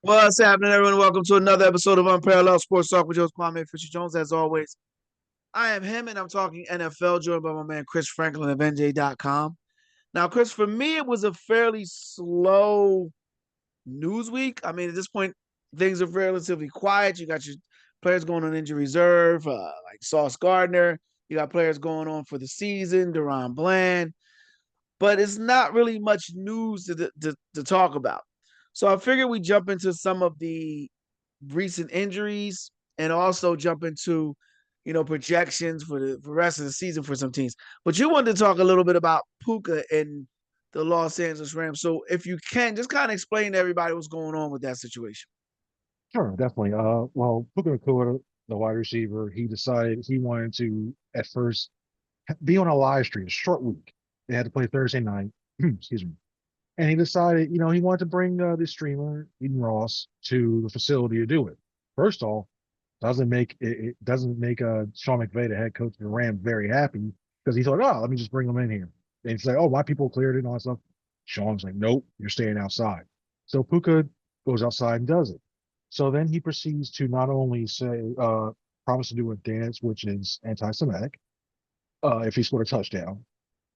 What's happening, everyone? Welcome to another episode of Unparalleled Sports Talk with Joe's Kwame Fisher Jones. As always, I am him, and I'm talking NFL, joined by my man Chris Franklin of NJ.com. Now, Chris, for me, it was a fairly slow news week. I mean, at this point, things are relatively quiet. You got your players going on injury reserve, like Sauce Gardner. You got players going on for the season, Deron Bland. But it's not really much news to talk about. So I figured we jump into some of the recent injuries and also jump into projections for the rest of the season for some teams. But you wanted to talk a little bit about Puka and the Los Angeles Rams. So if you can, just kind of explain to everybody what's going on with that situation. Sure, definitely. Well, Puka Nacua, the wide receiver, he decided he wanted to at first be on a live stream, a short week. They had to play Thursday night. Excuse me. And he decided, he wanted to bring this streamer, Eden Ross, to the facility to do it. First off, it doesn't make Sean McVay, the head coach of the Rams, very happy because he thought, oh, let me just bring him in here. And he's like, oh, my people cleared it and all that stuff. Sean's like, nope, you're staying outside. So Puka goes outside and does it. So then he proceeds to not only promise to do a dance, which is anti-Semitic, if he scored a touchdown.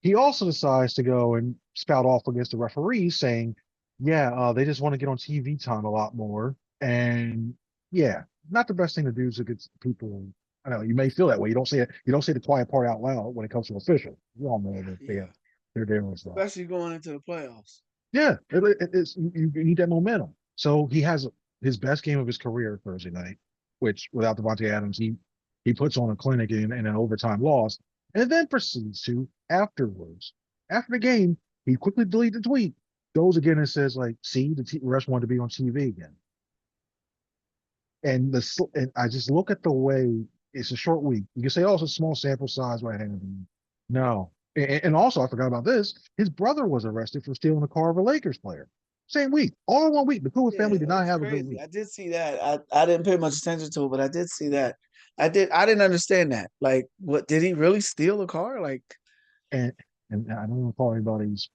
He also decides to go and spout off against the referees, saying, "Yeah, they just want to get on TV time a lot more." And yeah, not the best thing to do to get people. I know you may feel that way. You don't say it. You don't say the quiet part out loud when it comes to officials. You all know that Yeah, they're dealing with stuff. especially going into the playoffs. Yeah, it's you need that momentum. So he has his best game of his career Thursday night, which without Devontae Adams, he puts on a clinic in an overtime loss, and then proceeds to afterwards, after the game, he quickly deletes the tweet, goes again and says like, "See, the refs wanted to be on TV again." And I just look at the way it's a short week. You can say, "Oh, it's a small sample size, right?" No, and also I forgot about this. His brother was arrested for stealing a car of a Lakers player. Same week, all in 1 week. The Kua Yeah, family did it not was have a good crazy. week. I did see that. I didn't pay much attention to it, but I did see that. I didn't understand that. Like, what did he really steal a car? Like, And and I don't want to call anybody's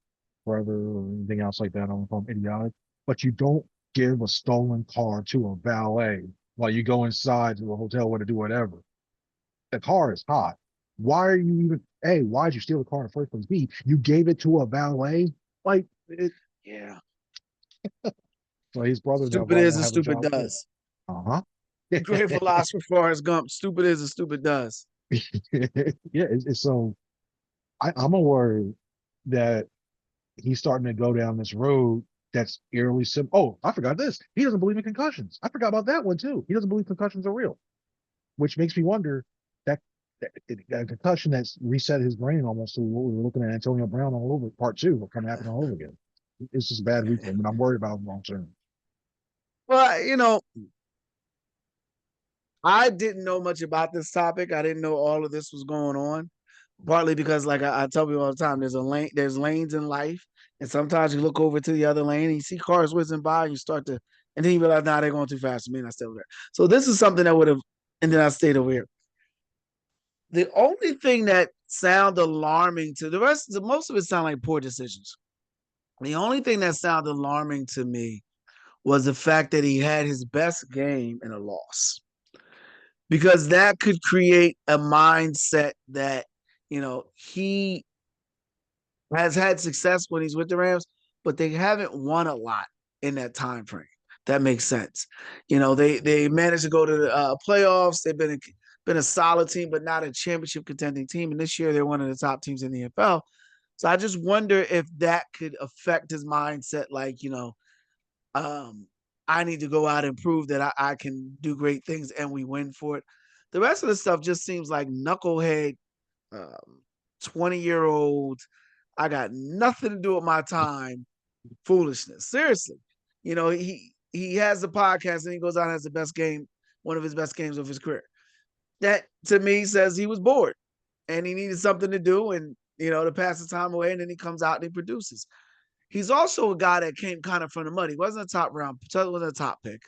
brother or anything else like that. I don't want to call him idiotic. But you don't give a stolen car to a valet while you go inside to a hotel where to do whatever. The car is hot. Why are you even? A, why'd you steal the car in the first place? B, you gave it to a valet. Like it. yeah, So his brother now stupid probably is won't and have a stupid job too. does. Uh Great huh. philosopher Forrest Gump. Stupid is and stupid does. Yeah. So I'm a worry that he's starting to go down this road that's eerily sim. Oh, I forgot this. He doesn't believe in concussions. I forgot about that one too. He doesn't believe concussions are real, which makes me wonder that that concussion that's reset his brain almost to what we were looking at Antonio Brown all over part two will come happen all over again. It's just a bad week for him, and I'm worried about him long term. Well, I didn't know much about this topic. I didn't know all of this was going on. Partly because, like I tell people all the time, there's lanes in life, and sometimes you look over to the other lane and you see cars whizzing by, and you start to, and then you realize, nah, they're going too fast for me, and I stay over there. So this is something that would have, and then I stayed over here. The only thing that sounded alarming to the rest, most of it sounded like poor decisions. The only thing that sounded alarming to me was the fact that he had his best game in a loss, because that could create a mindset that he has had success when he's with the Rams, but they haven't won a lot in that time frame. That makes sense. They managed to go to the playoffs. They've been a solid team, but not a championship contending team. And this year they're one of the top teams in the NFL. So I just wonder if that could affect his mindset. Like, um, I need to go out and prove that I can do great things, and we win for it. The rest of the stuff just seems like knucklehead, um, 20-year-old. I got nothing to do with my time foolishness. Seriously. He has the podcast and he goes out and has the best game, one of his best games of his career. That to me says he was bored and he needed something to do and to pass the time away, and then he comes out and he produces. He's also a guy that came kind of from the mud. He wasn't a top round, wasn't a top pick.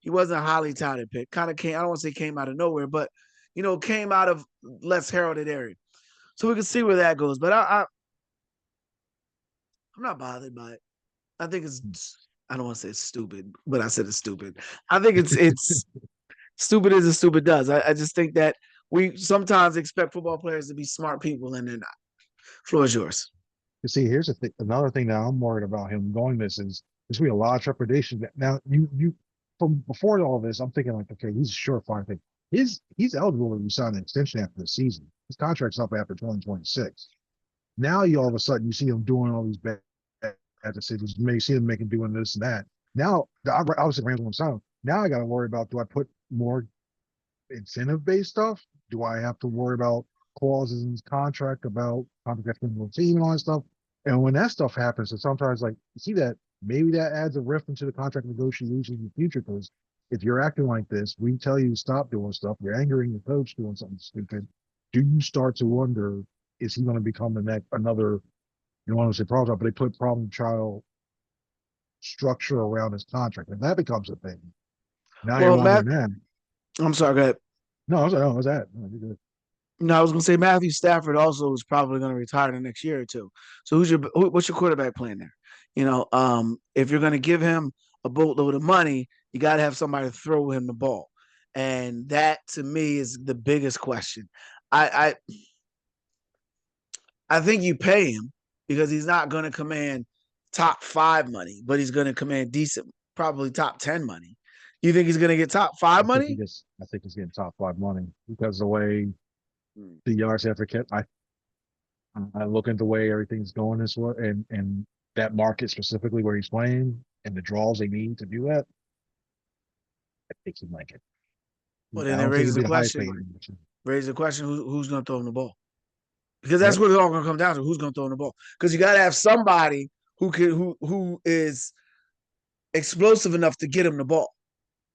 He wasn't a highly touted pick. Kind of came, I don't want to say came out of nowhere, but came out of less heralded area. So we can see where that goes. But I'm not bothered by it. I think it's I don't want to say it's stupid, but I said it's stupid. I think it's stupid as a stupid does. I just think that we sometimes expect football players to be smart people, and they're not. Floor is yours. You see, here's the thing. Another thing that I'm worried about him going this is there's gonna be a lot of trepidation. Now, you from before all this, I'm thinking like, okay, he's a surefire thing. He's eligible to resign an extension after the season. His contract's up after 2026. Now you all of a sudden you see him doing all these bad decisions. You may see him making doing this and that. Now, obviously, Rams won't sign him. Now I got to worry about, do I put more incentive based stuff? Do I have to worry about clauses in his contract about contract with the team and all that stuff? And when that stuff happens, it's sometimes like you see that maybe that adds a rift into the contract negotiations in the future. Because if you're acting like this, we tell you to stop doing stuff. You're angering the coach doing something stupid. Do you start to wonder, is he going to become the next another? You don't want to say problem child, but they put problem child structure around his contract, and that becomes a thing. Now you're Well, Matt, wondering that. I'm sorry. Go ahead. No, I was like, oh, what's that? No, you're good. No, I was going to say Matthew Stafford also is probably going to retire the next year or two. So what's your quarterback plan there? If you're going to give him a boatload of money, you got to have somebody to throw him the ball, and that to me is the biggest question. I I think you pay him because he's not going to command top five money, but he's going to command decent, probably top 10 money. You think he's going to get top five money? I think he's getting top five money because the way Hmm. the yards after catch, I look at the way everything's going this way, and that market specifically where he's playing and the draws they need to do that. I think he might get. Well, I then it don't think raises it'd the be a high question. fade. Raises the question: who's going to throw him the ball? Because that's Yep, what it's all going to come down to: who's going to throw him the ball? Because you got to have somebody who is explosive enough to get him the ball.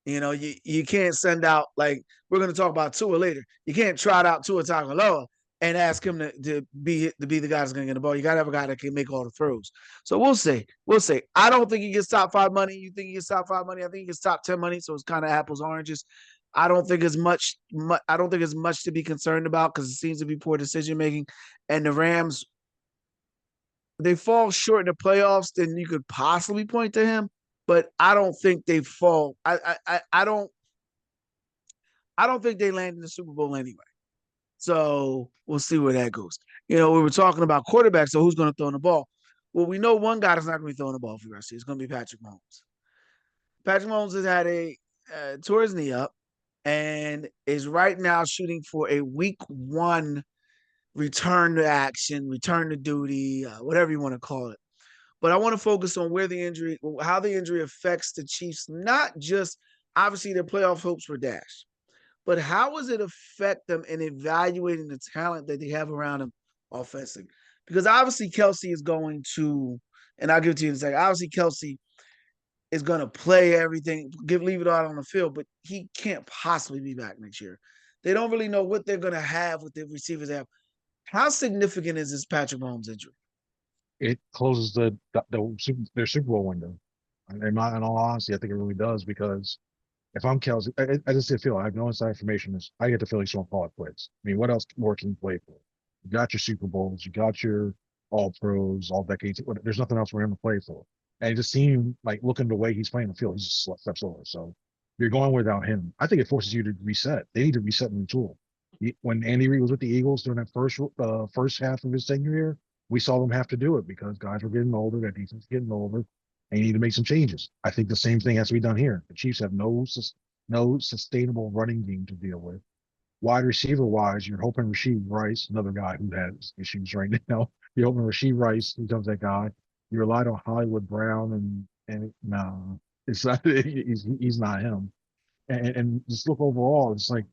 You can't send out like we're going to talk about Tua later. You can't trot out Tua Tagovailoa and ask him to be the guy that's going to get the ball. You got to have a guy that can make all the throws. So we'll see. We'll see. I don't think he gets top five money. You think he gets top five money? I think he gets top 10 money. So it's kind of apples oranges. I don't think as much. I don't think as much to be concerned about because it seems to be poor decision making, and the Rams they fall short in the playoffs. Then you could possibly point to him, but I don't think they fall. I don't think they land in the Super Bowl anyway. So we'll see where that goes. We were talking about quarterbacks, so who's going to throw the ball? Well, we know one guy that's not going to be throwing the ball for the rest of the year. It's going to be Patrick Mahomes. Patrick Mahomes has had a tore his knee up and is right now shooting for a week one return to action, return to duty, whatever you want to call it. But I want to focus on how the injury affects the Chiefs, not just obviously their playoff hopes were dashed, but how does it affect them in evaluating the talent that they have around them offensively? Because obviously Kelsey is going to, and I'll give it to you in a second. Obviously Kelsey is going to play everything, leave it all on the field, but he can't possibly be back next year. They don't really know what they're going to have with the receivers they have. How significant is this Patrick Mahomes injury? it closes their Super Bowl window. And in all honesty, I think it really does because if I'm Kelsey, I just feel I have no inside information. I get the feeling he's going to call it quits. I mean, what else more can you play for? You got your Super Bowls, you got your All Pros, All Decades. There's nothing else for him to play for. And it just seemed like looking the way he's playing the field, he's just steps over. So you're going without him. I think it forces you to reset. They need to reset and retool. When Andy Reid was with the Eagles during that first half of his tenure here, we saw them have to do it because guys were getting older, their defense was getting older, and you need to make some changes. I think the same thing has to be done here. The Chiefs have no sustainable running game to deal with. Wide receiver wise, you're hoping Rasheed Rice, another guy who has issues right now. You're hoping Rasheed Rice becomes that guy. You relied on Hollywood Brown, and no, it's not. He's not him. And just look overall, it's like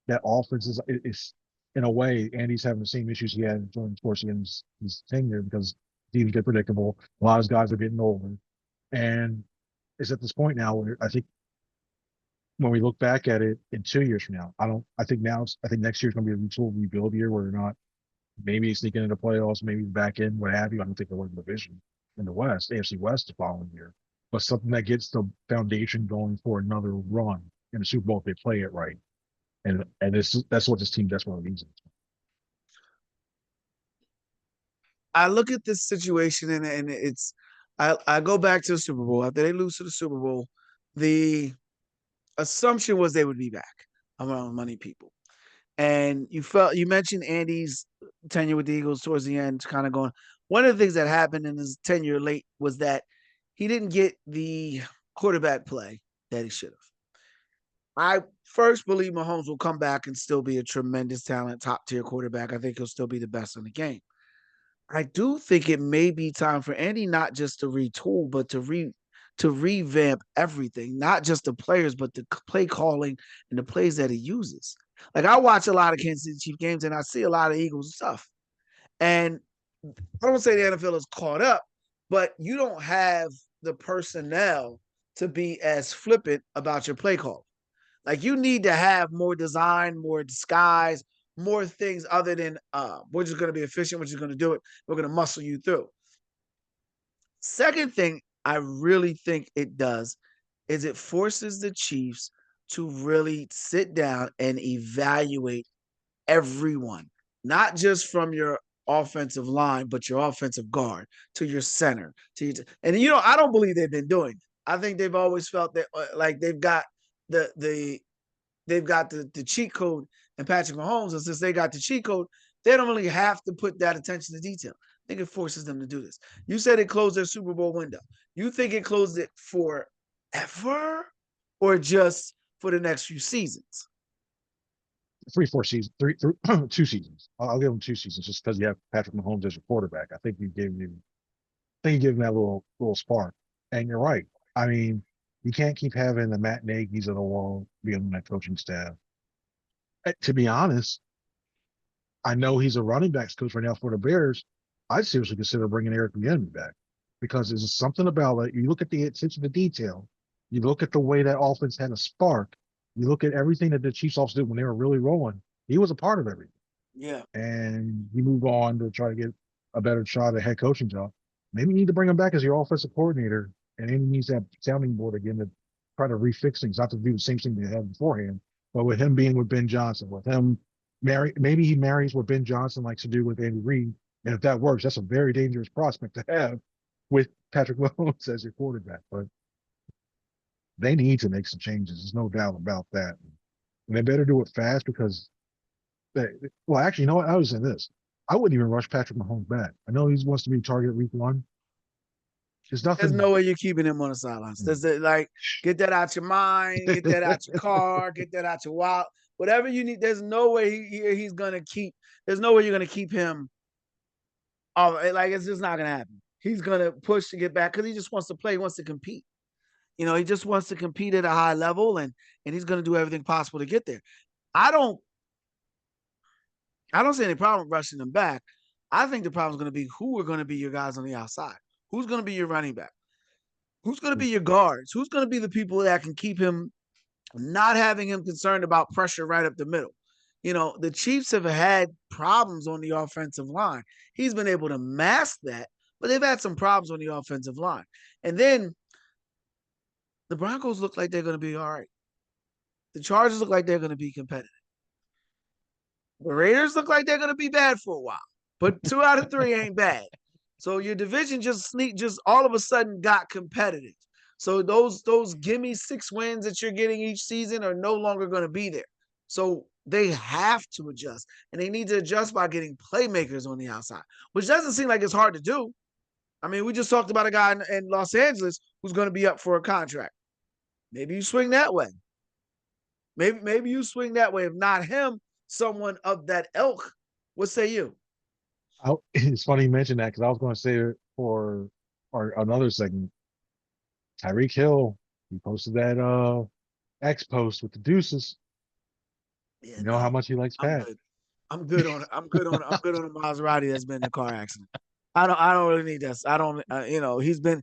that offense is in a way, Andy's having the same issues he had during the course of his tenure because teams get predictable. A lot of guys are getting older, and it's at this point now where I think when we look back at it in 2 years from now, I don't. I think next year's going to be a total rebuild year where they're not maybe sneaking into playoffs, maybe back in, what have you. I don't think they'll win the division in the West, AFC West the following year, but something that gets the foundation going for another run in the Super Bowl if they play it right. And that's what this team desperately needs. I look at this situation and it's I go back to the Super Bowl. After they lose to the Super Bowl, the assumption was they would be back among money people. And you mentioned Andy's tenure with the Eagles towards the end, kind of going. One of the things that happened in his tenure late was that he didn't get the quarterback play that he should have. I first believe Mahomes will come back and still be a tremendous talent, top tier quarterback. I think he'll still be the best in the game. I do think it may be time for Andy not just to retool, but to revamp everything, not just the players, but the play calling and the plays that he uses. Like I watch a lot of Kansas City Chiefs games and I see a lot of Eagles stuff. And I don't say the NFL is caught up, but you don't have the personnel to be as flippant about your play call. Like you need to have more design, more disguise, more things other than we're just going to be efficient. We're just going to do it. We're going to muscle you through. Second thing I really think it does is it forces the Chiefs to really sit down and evaluate everyone, not just from your offensive line, but your offensive guard to your center. And I don't believe they've been doing it. I think they've always felt that like the they've got the cheat code and Patrick Mahomes, and since they got the cheat code, they don't really have to put that attention to detail. I think it forces them to do this. You said it closed their Super Bowl window. You think it closed it forever or just for the next few seasons? 3, 4 seasons, 2 seasons. I'll give him 2 seasons just because you have Patrick Mahomes as your quarterback. I think you give him that little spark. And you're right. I mean, you can't keep having the Matt Nagy's of the world being on that coaching staff. To be honest, I know he's a running backs coach right now for the Bears. I'd seriously consider bringing Eric Bieniemy back because there's something about it. You look at the attention to detail. You look at the way that offense had a spark. You look at everything that the Chiefs offense did when they were really rolling. He was a part of everything, Yeah. and he moved on to try to get a better shot at head coaching job. Maybe you need to bring him back as your offensive coordinator, and then he needs that sounding board again to try to refix things, not to do the same thing they had beforehand, but with him being with Ben Johnson, with him maybe he marries what Ben Johnson likes to do with Andy Reid. And if that works, that's a very dangerous prospect to have with Patrick Mahomes as your quarterback. But they need to make some changes. There's no doubt about that. And they better do it fast because well, actually, you know what? I was saying this. I wouldn't even rush Patrick Mahomes back. I know he wants to be targeted week one. There's There's nothing. no way you're keeping him on the sidelines. Like get that out your mind, get that out your car, get that out your wallet, whatever you need. There's no way he's gonna keep. There's no way you're gonna keep him. Like it's just not gonna happen. He's gonna push to get back because he just wants to play. He wants to compete. He just wants to compete at a high level, and he's gonna do everything possible to get there. I don't. I don't see any problem rushing them back. I think the problem is going to be who are going to be your guys on the outside. Who's going to be your running back? Who's going to be your guards? Who's going to be the people that can keep him not having him concerned about pressure right up the middle? The Chiefs have had problems on the offensive line. He's been able to mask that, but they've had some problems on the offensive line. And then the Broncos look like they're going to be all right. The Chargers look like they're going to be competitive. The Raiders look like they're going to be bad for a while, but 2 out of 3 ain't bad. So your division just all of a sudden got competitive. So those gimme 6 wins that you're getting each season are no longer going to be there. So they have to adjust, and they need to adjust by getting playmakers on the outside, which doesn't seem like it's hard to do. I mean, we just talked about a guy in Los Angeles who's going to be up for a contract. Maybe you swing that way. Maybe you swing that way. If not him, someone of that ilk. What say you? It's funny you mentioned that because I was going to say for another segment, Tyreek Hill, he posted that X post with the deuces. Yeah, You know how no, much he likes I'm Pat. good. I'm good on it. I'm good on a Maserati that's been in a car accident. I don't really need that. I don't. He's been.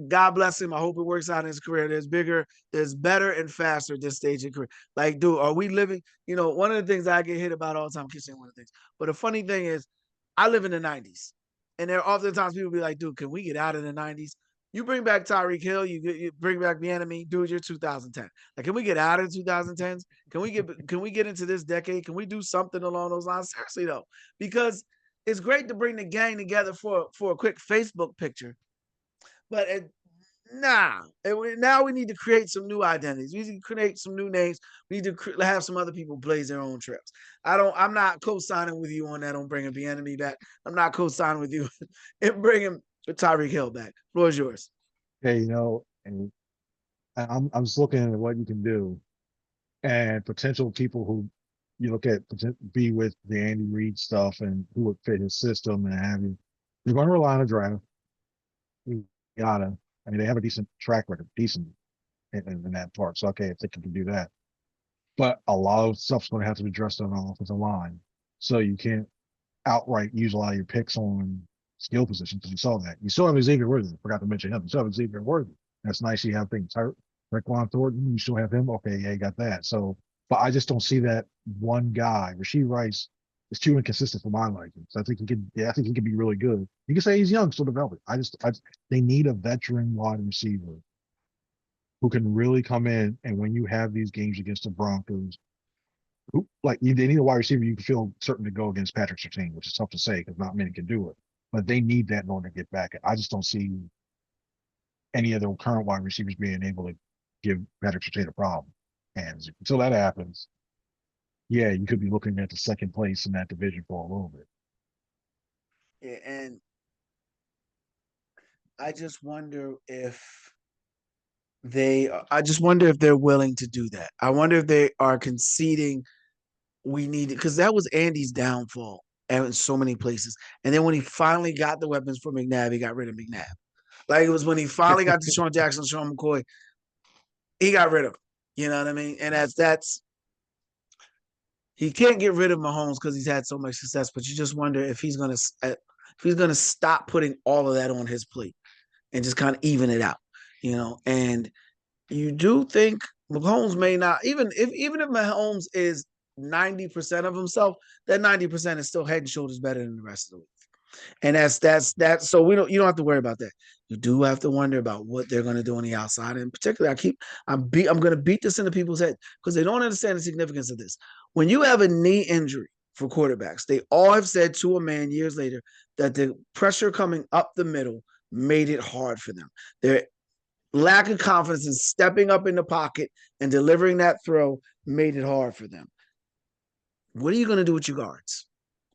God bless him. I hope it works out in his career. There's better and faster at this stage of career. Like, dude, are we living? One of the things I get hit about all the time. I keep saying one of the things, but the funny thing is, I live in the '90s, and there are oftentimes people be like, dude, can we get out of the '90s? You bring back Tyreek Hill, you bring back the enemy, dude. You're 2010. Like, can we get out of 2010s? Can we get into this decade? Can we do something along those lines? Seriously though, because it's great to bring the gang together for a quick Facebook picture. But nah, now we need to create some new identities. We need to create some new names. We need to have some other people blaze their own trails. I'm not co-signing with you on that. On bringing the enemy back. I'm not co-signing with you and bringing Tyreek Hill back. Floor is yours. Hey, and I'm just looking at what you can do and potential people who you look at be with the Andy Reid stuff and who would fit his system and have you. You're going to rely on a draft. You gotta. I mean, they have a decent track record, decent in that part. So okay, if they can do that, but a lot of stuff's going to have to be addressed on the offensive line. So you can't outright use a lot of your picks on skill positions because you saw that. You still have Xavier Worthy. Forgot to mention him. You still have Xavier Worthy. That's nice. You have things. Raekwon Thornton, you still have him. Okay, yeah, you got that. So, but I just don't see that one guy. Rasheed Rice is too inconsistent for my liking. So I think he could. Yeah, I think he could be really good. You can say he's young, still developing. They need a veteran wide receiver who can really come in and when you have these games against the Broncos, they need a wide receiver you can feel certain to go against Patrick Surtain, which is tough to say because not many can do it. But they need that in order to get back. I just don't see any of the current wide receivers being able to give Patrick Surtain a problem. And until that happens, yeah, you could be looking at the second place in that division for a little bit. Yeah, and I just wonder if I just wonder if they're willing to do that. I wonder if they are conceding we need it because that was Andy's downfall in so many places. And then when he finally got the weapons for McNabb, he got rid of McNabb. Like it was when he finally got to Sean Jackson, Sean McCoy, he got rid of him. You know what I mean? And that's he can't get rid of Mahomes because he's had so much success. But you just wonder if he's gonna stop putting all of that on his plate and just kind of even it out. And you do think Mahomes may not even if Mahomes is 90% of himself, that 90% is still head and shoulders better than the rest of the league. And that's so you don't have to worry about that. You do have to wonder about what they're going to do on the outside. And particularly, I'm going to beat this into people's head because they don't understand the significance of this. When you have a knee injury for quarterbacks, they all have said to a man years later that the pressure coming up the middle made it hard for them. Their lack of confidence in stepping up in the pocket and delivering that throw made it hard for them. What are you going to do with your guards?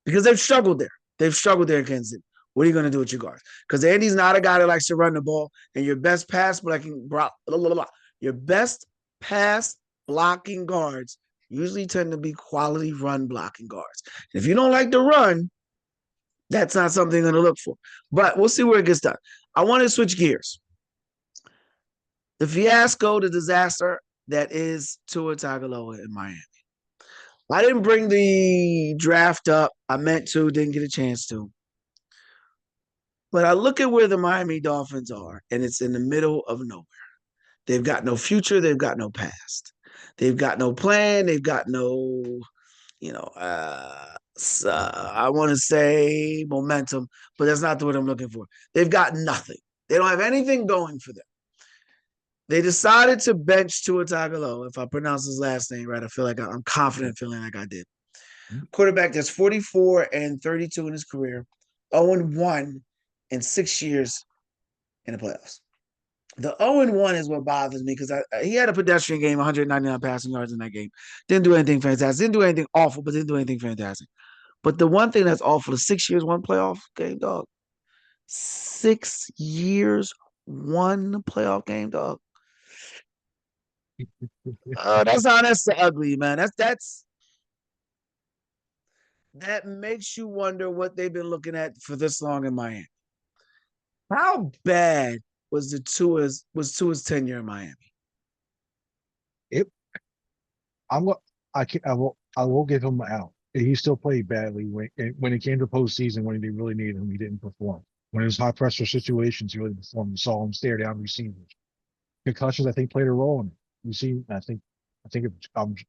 Because they've struggled there. They've struggled there in Kansas City. What are you going to do with your guards? Because Andy's not a guy that likes to run the ball, and your best pass blocking, your best pass blocking guards usually tend to be quality run blocking guards. And if you don't like the run, that's not something you're going to look for. But we'll see where it gets done. I want to switch gears. The fiasco, the disaster that is Tua Tagovailoa in Miami. I didn't bring the draft up. I meant to, didn't get a chance to. But I look at where the Miami Dolphins are, and it's in the middle of nowhere. They've got no future. They've got no past. They've got no plan. They've got no, I want to say momentum, but that's not the word I'm looking for. They've got nothing. They don't have anything going for them. They decided to bench Tua Tagovailoa. If I pronounce his last name right, I feel like I'm confident feeling like I did. Quarterback that's 44 and 32 in his career, 0-1 in 6 years in the playoffs. The 0-1 is what bothers me because he had a pedestrian game, 199 passing yards in that game. Didn't do anything fantastic. Didn't do anything awful, but didn't do anything fantastic. But the one thing that's awful is 6 years, one playoff game, dog. 6 years, one playoff game, dog. That's ugly, man. That makes you wonder what they've been looking at for this long in Miami. How bad was Tua's tenure in Miami? It, I'm I will give him out. He still played badly when it came to postseason when he really needed him. He didn't perform. When it was high pressure situations, he really performed. You saw him stare down receivers. Concussions, I think, played a role in it. You see, I think if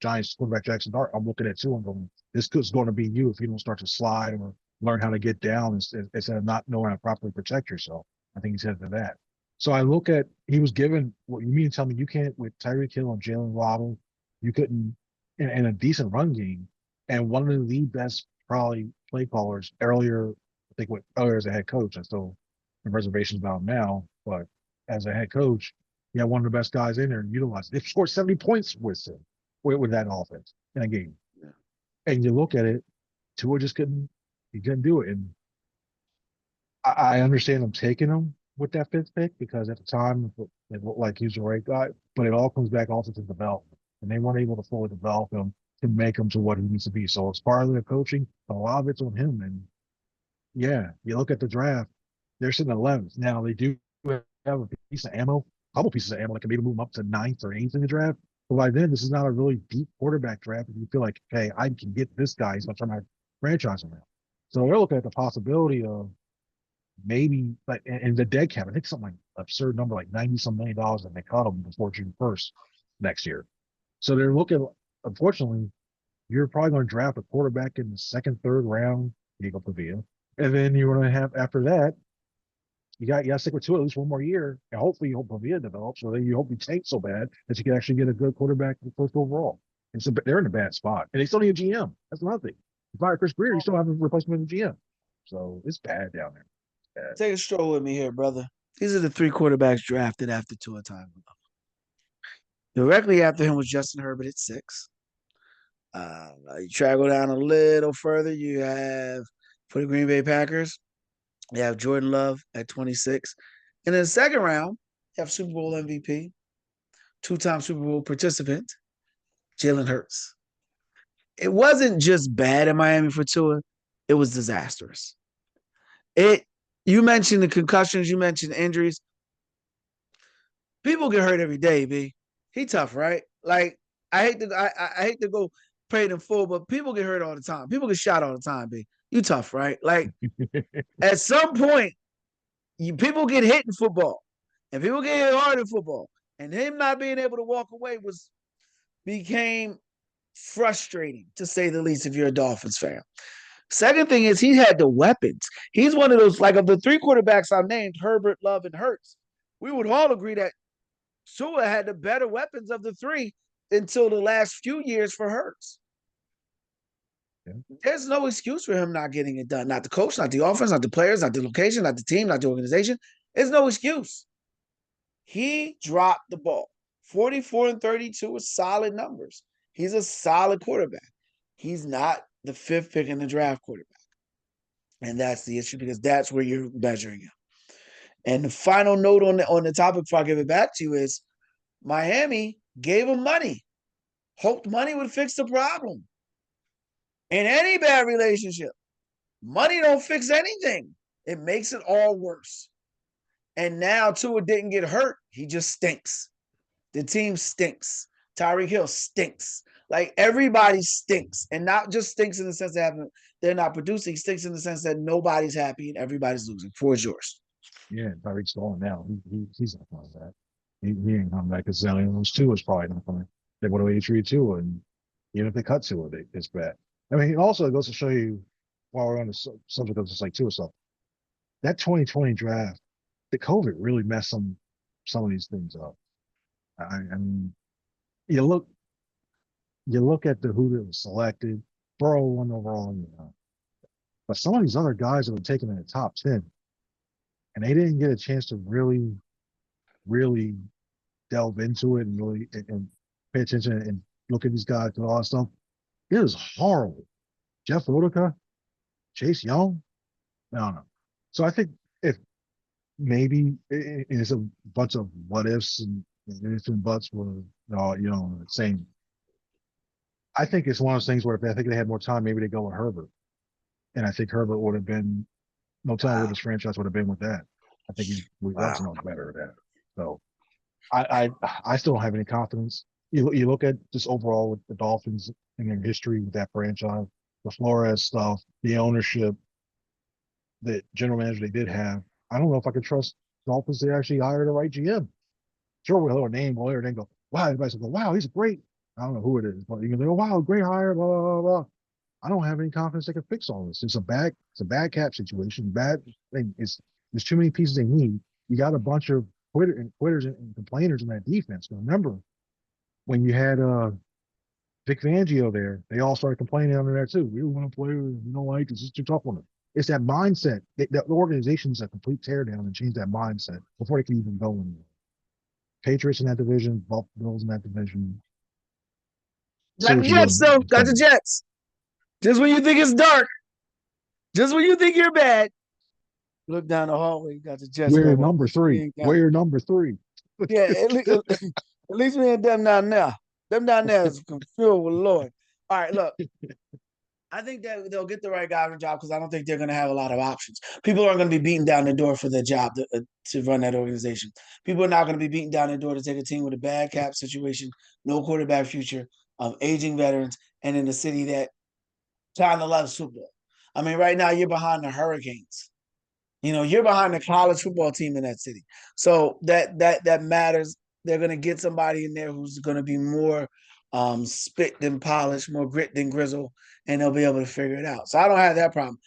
Giants quarterback Jackson Dart, I'm looking at two and going, this is going to be you if you don't start to slide or learn how to get down instead of not knowing how to properly protect yourself. I think he's headed to that. So I look at he was given what you mean to tell me you can't with Tyreek Hill and Jalen Waddle, you couldn't in a decent run game and one of the best probably play callers earlier, I think what earlier as a head coach. I still have reservations about him now, but as a head coach, you had one of the best guys in there and utilized. They scored 70 points with him with that offense in a game. Yeah. And you look at it, Tua just couldn't. He couldn't do it. And I understand them taking him with that fifth pick because at the time it looked like he was the right guy. But it all comes back also to development, and they weren't able to fully develop him to make him to what he needs to be. So it's part of their coaching. A lot of it's on him. And yeah, you look at the draft, they're sitting at 11th. Now they do have a piece of ammo, a couple pieces of ammo that can maybe move them up to ninth or eighth in the draft. But by then, this is not a really deep quarterback draft. And you feel like, hey, I can get this guy. He's going to turn my franchise around. So they're looking at the possibility of maybe like in the dead cap, I think something like absurd number, like 90 some $1 million that they cut him before June 1st next year. So they're looking, unfortunately, you're probably going to draft a quarterback in the second, third round, Eagle Pavia. And then you're going to have after that, you got to stick with two at least one more year. And hopefully you hope Pavia develops, or then you hope you tank so bad that you can actually get a good quarterback in the first overall. And so they're in a bad spot. And they still need a GM. That's another thing. You fire Chris Greer, you still have a replacement in the GM. So it's bad down there. Take a stroll with me here, brother. These are the three quarterbacks drafted after Tua Tagovailoa. Directly after him was Justin Herbert at 6. You try to go down a little further, you have for the Green Bay Packers, you have Jordan Love at 26. And in the second round, you have Super Bowl MVP, two-time Super Bowl participant, Jalen Hurts. It wasn't just bad in Miami for Tua, it was disastrous. You mentioned the concussions, you mentioned injuries. People get hurt every day, B. He tough, right? Like I hate to go pray in full, but people get hurt all the time. People get shot all the time, B. You tough, right? Like at some point, people get hit in football, and people get hit hard in football, and him not being able to walk away became frustrating to say the least. If you're a Dolphins fan, second thing is he had the weapons. He's one of those like of the three quarterbacks I named, Herbert, Love, and Hurts. We would all agree that Tua had the better weapons of the three until the last few years for Hurts. Yeah. There's no excuse for him not getting it done. Not the coach, not the offense, not the players, not the location, not the team, not the organization. There's no excuse. He dropped the ball. 44 and 32 is solid numbers. He's a solid quarterback. He's not the fifth pick in the draft quarterback. And that's the issue because that's where you're measuring him. And the final note on the topic before I give it back to you is Miami gave him money, hoped money would fix the problem. In any bad relationship, money don't fix anything. It makes it all worse. And now Tua didn't get hurt. He just stinks. The team stinks. Tyreek Hill stinks. Like everybody stinks. And not just stinks in the sense that they're not producing, stinks in the sense that nobody's happy and everybody's losing. Floor is yours. Yeah, Tyreek's going now. He's not coming back. He ain't coming back because those two is probably not coming. They would have treated two, and even if they cut to it, it's bad. I mean, also it goes to show you while we're on the subject of just like two stuff, that 2020 draft, the COVID really messed some of these things up. I mean, you look at the who that was selected, Burrow won overall, but some of these other guys that were taken in the top 10, and they didn't get a chance to really delve into it and really and pay attention and look at these guys and all that stuff. It was horrible. Jeff Utica, Chase Young, I don't know. So I think if maybe it's a bunch of what ifs and ifs and buts were the same. I think it's one of those things where if I think they had more time, maybe they go with Herbert. And I think Herbert would have been no telling what his franchise would have been with that. I think we want to know better at that. So I still don't have any confidence. You look at just overall with the Dolphins and their history with that franchise, the Flores stuff, the ownership, the general manager they did have. I don't know if I could trust Dolphins to actually hire the right GM. Sure, we'll have a name lawyer and then go, wow, everybody's going, wow, he's great. I don't know who it is, but you can go, wow, great hire, blah, blah, blah. I don't have any confidence they can fix all this. It's a bad cap situation. Bad thing. There's too many pieces they need. You got a bunch of quitters and complainers in that defense. But remember, when you had Vic Fangio there, they all started complaining under there too. We don't want to play. We don't like this. It's too tough on them. It's that mindset. The organization's a complete teardown and change that mindset before they can even go anywhere. Patriots in that division, Bills in that division. See Got what the you're Jets, doing though. this Got the time. Jets. Just when you think it's dark, just when you think you're bad, look down the hallway. You got the Jets We're back on. number We three. ain't got. We're number three. Yeah, at least we ain't them down there. Them down there is filled with Lord. All right, look. I think that they'll get the right guy for the job because I don't think they're going to have a lot of options. People aren't going to be beating down the door for the job to run that organization. People are not going to be beating down the door to take a team with a bad cap situation, no quarterback future, aging veterans, and in a city that trying to love Super Bowl. I mean, right now you're behind the Hurricanes. You know, you're behind the college football team in that city. So that matters. They're gonna get somebody in there who's gonna be more spit than polish, more grit than grizzle, and they'll be able to figure it out. So I don't have that problem.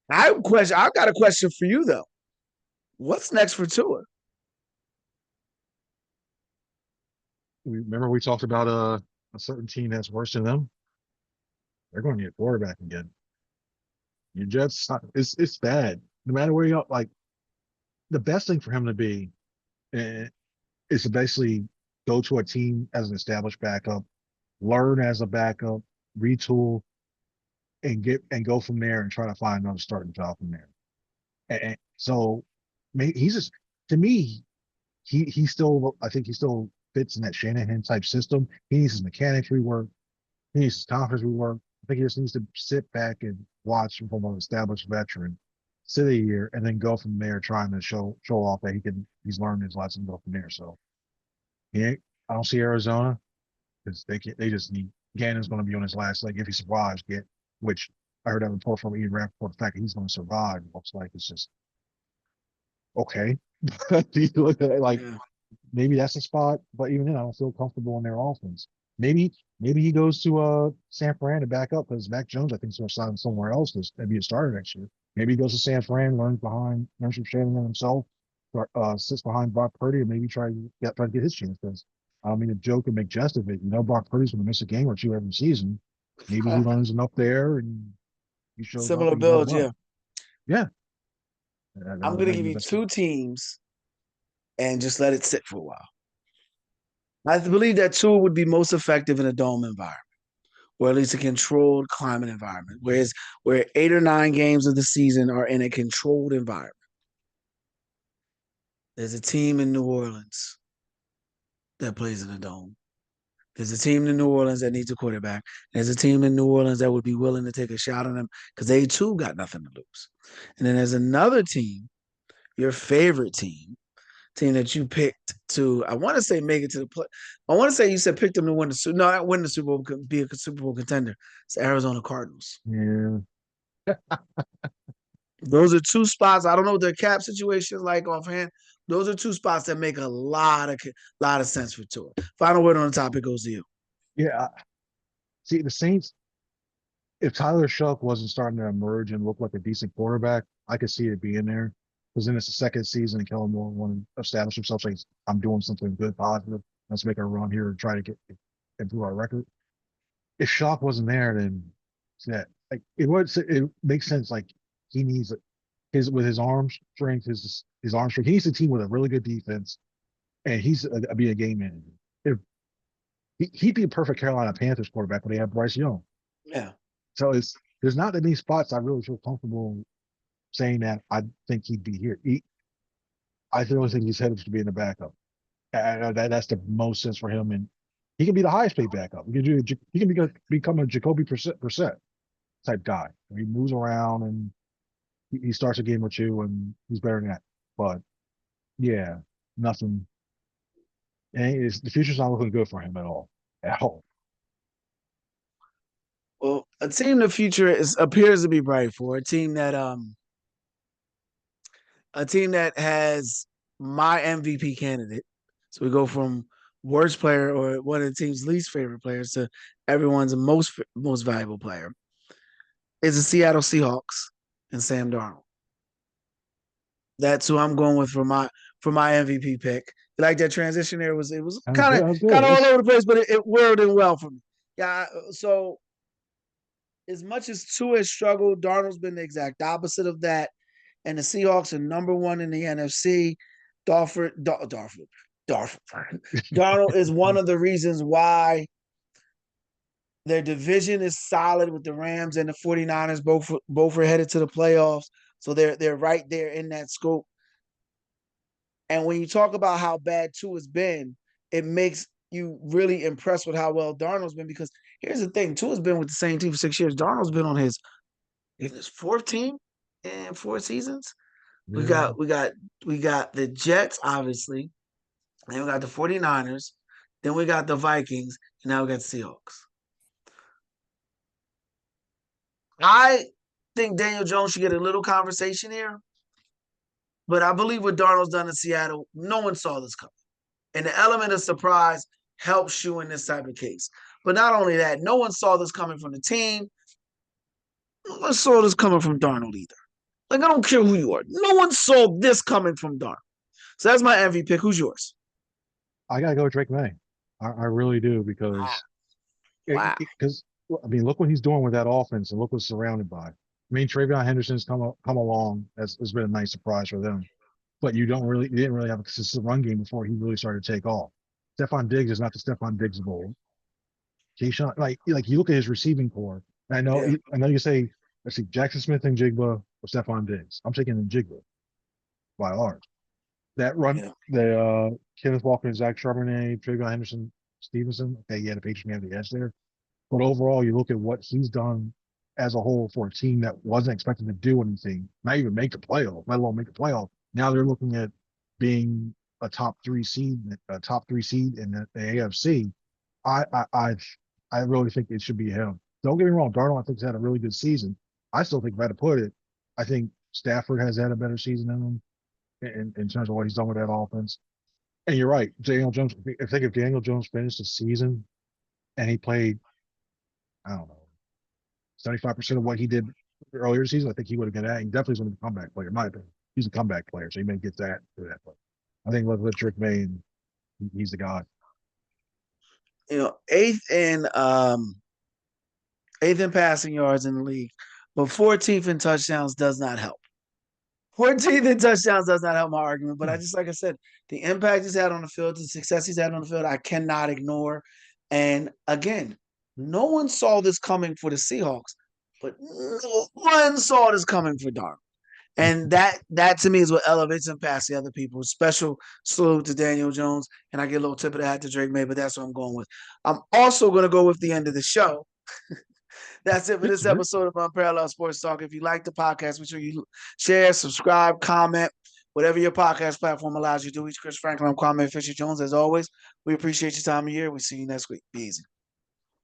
I've got a question for you though. What's next for Tua? Remember we talked about a certain team that's worse than them. They're going to need a quarterback again. Your Jets, it's bad. No matter where you are, like the best thing for him to be eh, is to basically go to a team as an established backup, learn as a backup, retool, and go from there and try to find another starting job from there. And so he's just to me, he still I think he still fits in that Shanahan type system. He needs his mechanics rework, he needs his confidence rework. I think he just needs to sit back and watch from an established veteran, sit a year, and then go from there, trying to show off that he's learned his lesson, and go from there. So he ain't, I don't see Arizona because they just need Gannon's going to be on his last leg if he survives. Which I heard that report from Ian Rappaport, the fact that he's going to survive looks like it's just okay. You look at it like Yeah. maybe that's a spot, but even then, I don't feel comfortable in their offense. Maybe he goes to San Fran to back up because Mac Jones, I think, is going to sign somewhere else to be a starter next year. Maybe he goes to San Fran, learns from Shanahan himself, sits behind Brock Purdy, and maybe try to get his chance. Because I don't mean to joke and make jest of it. You know, Brock Purdy's going to miss a game or two every season. Maybe he learns enough there and he shows up Similar and he does builds, yeah. well. Yeah, I'm that gonna might give be the you best. two teams and just let it sit for a while. I believe that Tua would be most effective in a dome environment, or at least a controlled climate environment, where 8 or 9 games of the season are in a controlled environment. There's a team in New Orleans that plays in a dome. There's a team in New Orleans that needs a quarterback. There's a team in New Orleans that would be willing to take a shot on them because they too got nothing to lose. And then there's another team, your favorite team that you picked to, I want to say make it to the play. I want to say you said pick them to win the Super. No, not win the Super Bowl, be a Super Bowl contender. It's the Arizona Cardinals. Yeah, Those are two spots. I don't know what their cap situation is like offhand. Those are two spots that make a lot of sense for Tua. Final word on the topic goes to you. yeah. See, the Saints, if Tyler Shuck wasn't starting to emerge and look like a decent quarterback, I could see it being there. Because then it's the second season and Kellen Moore want to establish himself, saying, I'm doing something good, positive. Let's make a run here and try to improve our record. If Shuck wasn't there, then that like it makes sense. Like he needs his with his arm strength, his arm strength. He needs a team with a really good defense, and be a game manager. If he'd be a perfect Carolina Panthers quarterback when they have Bryce Young. Yeah. So there's not that many spots I really feel comfortable saying that I think he'd be here. I really think he's headed to be in the backup. That's the most sense for him, and he can be the highest paid backup. He can become a Jacoby Brissett type guy. He moves around and he starts a game or two, and he's better than that. But yeah, nothing. And the future's not looking good for him at all. At all. Well, a team the future appears to be bright for a team that has my MVP candidate. So we go from worst player or one of the team's least favorite players to everyone's most valuable player. Is the Seattle Seahawks and Sam Darnold. That's who I'm going with for my MVP pick. Like that transition there it was That was kind good. of That was good. kind of all over the place, but it whirled in well for me. Yeah. So as much as Tua has struggled, Darnold's been the exact opposite of that. And the Seahawks are number one in the NFC. Darnold is one of the reasons why their division is solid with the Rams and the 49ers. Both are headed to the playoffs. So they're right there in that scope. And when you talk about how bad Tua's been, it makes you really impressed with how well Darnold's been. Because here's the thing: Tua's been with the same team for 6 years. Darnold's been on his fourth team in 4 seasons. We Yeah. got we got we got the Jets, obviously. Then we got the 49ers. Then we got the Vikings. And now we got the Seahawks. I think Daniel Jones should get a little conversation here. But I believe what Darnold's done in Seattle, no one saw this coming. And the element of surprise helps you in this type of case. But not only that, no one saw this coming from the team. No one saw this coming from Darnold either. Like, I don't care who you are. No one saw this coming from Darnold. So that's my MVP pick. Who's yours? I gotta go with Drake May. I really do Wow. because Wow. I mean, look what he's doing with that offense and look what's surrounded by. I mean, Travion Henderson's come along. Has been a nice surprise for them. But you didn't really have a consistent run game before he really started to take off. Stephon Diggs is not the Stephon Diggs of old. Keyshawn, like you look at his receiving core. And Yeah. I know you say, let's see, Jackson Smith and Jigba or Stephon Diggs. I'm taking the Jigba by large. That run, Yeah. the Kenneth Walker, Zach Charbonnet, Travion Henderson, Stevenson. Okay, yeah, the Patriots have the edge there. But overall, you look at what he's done as a whole for a team that wasn't expected to do anything, not even make the playoff, let alone make the playoff. Now they're looking at being a top three seed in the AFC. I I I I really think it should be him. Don't get me wrong, Darnold I think has had a really good season. I still think if I had to put it, I think Stafford has had a better season than him in terms of what he's done with that offense. And you're right, Daniel Jones. I think if Daniel Jones finished the season and he played, I don't know, 75% of what he did earlier season, I think he would have got that. He definitely is going to be a comeback player, in my opinion. He's a comeback player, so he may get that for that. But I think with Drake May, he's the guy. Eighth in passing yards in the league, but 14th in touchdowns does not help. 14th in touchdowns does not help my argument. But like I said, the impact he's had on the field, the success he's had on the field, I cannot ignore. And again, no one saw this coming for the Seahawks, but no one saw this coming for Darnold. And that to me is what elevates him past the other people. Special salute to Daniel Jones, and I get a little tip of the hat to Drake May, but that's what I'm going with. I'm also going to go with the end of the show. That's it for this episode of Unparalleled Sports Talk. If you like the podcast, make sure you share, subscribe, comment, whatever your podcast platform allows you to do. He's Chris Franklin. I'm Kwame Fisher Jones. As always, we appreciate your time of year. We'll see you next week. Be easy.